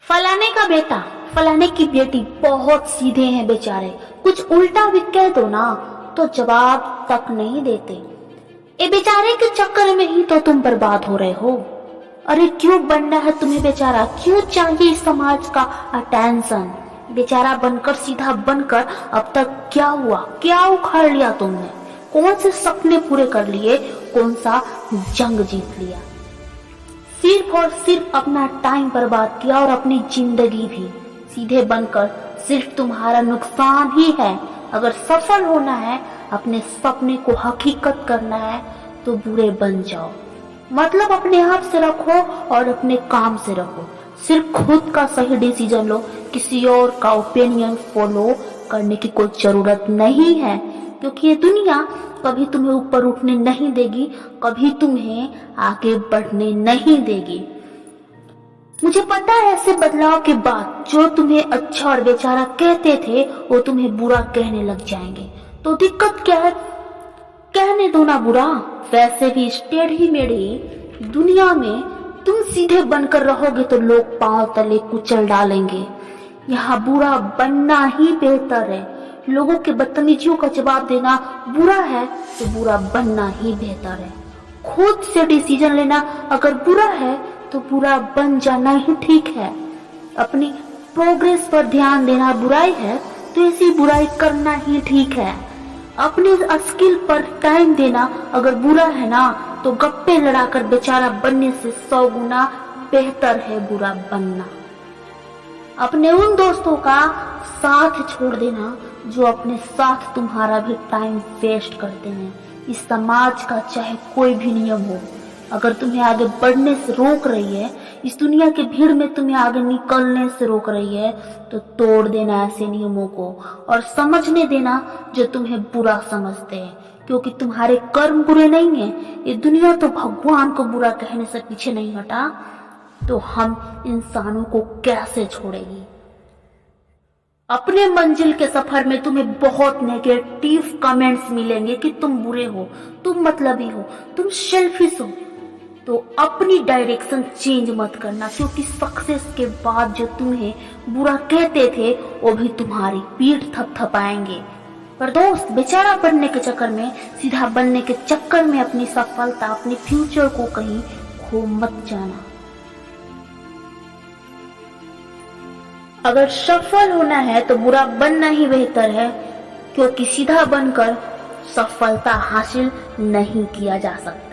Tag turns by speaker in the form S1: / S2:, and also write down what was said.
S1: फलाने का बेटा फलाने की बेटी बहुत सीधे हैं बेचारे, कुछ उल्टा भी कह दो ना तो जवाब तक नहीं देते। ए बेचारे के चक्कर में ही तो तुम बर्बाद हो रहे हो। अरे क्यों बनना है तुम्हें बेचारा, क्यों चाहिए इस समाज का अटेंशन? बेचारा बनकर सीधा बनकर अब तक क्या हुआ, क्या उखाड़ लिया तुमने? कौन से सपने पूरे कर लिए, कौन सा जंग जीत लिया? सिर्फ और सिर्फ अपना टाइम बर्बाद किया और अपनी जिंदगी भी। सीधे बनकर सिर्फ तुम्हारा नुकसान ही है। अगर सफल होना है, अपने सपने को हकीकत करना है तो बुरे बन जाओ। मतलब अपने आप से रखो और अपने काम से रखो। सिर्फ खुद का सही डिसीजन लो, किसी और का ओपिनियन फॉलो करने की कोई जरूरत नहीं है, क्योंकि ये दुनिया कभी तुम्हें ऊपर उठने नहीं देगी, कभी तुम्हें आगे बढ़ने नहीं देगी। मुझे पता है ऐसे बदलाव के बाद जो तुम्हें अच्छा और बेचारा कहते थे वो तुम्हें बुरा कहने लग जाएंगे, तो दिक्कत क्या है? कहने दो ना बुरा। वैसे भी इस टेढ़ी मेढ़ी दुनिया में तुम सीधे बनकर रहोगे तो लोग पांव तले कुचल डालेंगे। यहाँ बुरा बनना ही बेहतर है। लोगों के बदतमीजियों का जवाब देना बुरा है तो बुरा बनना ही बेहतर है। खुद से डिसीजन लेना अगर बुरा है तो बुरा बन जाना ही ठीक है। अपनी प्रोग्रेस पर ध्यान देना बुराई है तो ऐसी बुराई करना ही ठीक है। अपने स्किल पर टाइम देना अगर बुरा है ना तो गप्पे लड़ाकर बेचारा बनने से 100 गुना बेहतर है बुरा बनना। अपने उन दोस्तों का साथ छोड़ देना जो अपने साथ तुम्हारा भी टाइम वेस्ट करते हैं। इस समाज का चाहे कोई भी नियम हो, अगर तुम्हें आगे बढ़ने से रोक रही है, इस दुनिया की भीड़ में तुम्हें आगे निकलने से रोक रही है, तो तोड़ देना ऐसे नियमों को और समझने देना जो तुम्हें बुरा समझते हैं, क्योंकि तुम्हारे कर्म बुरे नहीं है। ये दुनिया तो भगवान को बुरा कहने से पीछे नहीं हटा, तो हम इंसानों को कैसे छोड़ेगी? अपने मंजिल के सफर में तुम्हें बहुत नेगेटिव कमेंट्स मिलेंगे कि तुम बुरे हो, तुम मतलबी हो, तुम सेल्फिश हो, तो अपनी डायरेक्शन चेंज मत करना, क्योंकि सक्सेस के बाद जो तुम्हें बुरा कहते थे वो भी तुम्हारी पीठ थपथपाएंगे। पर दोस्त, बेचारा बनने के चक्कर में, सीधा बनने के चक्कर में अपनी सफलता, अपने फ्यूचर को कहीं खो मत जाना। अगर सफल होना है तो बुरा बनना ही बेहतर है, क्योंकि सीधा बनकर सफलता हासिल नहीं किया जा सकता।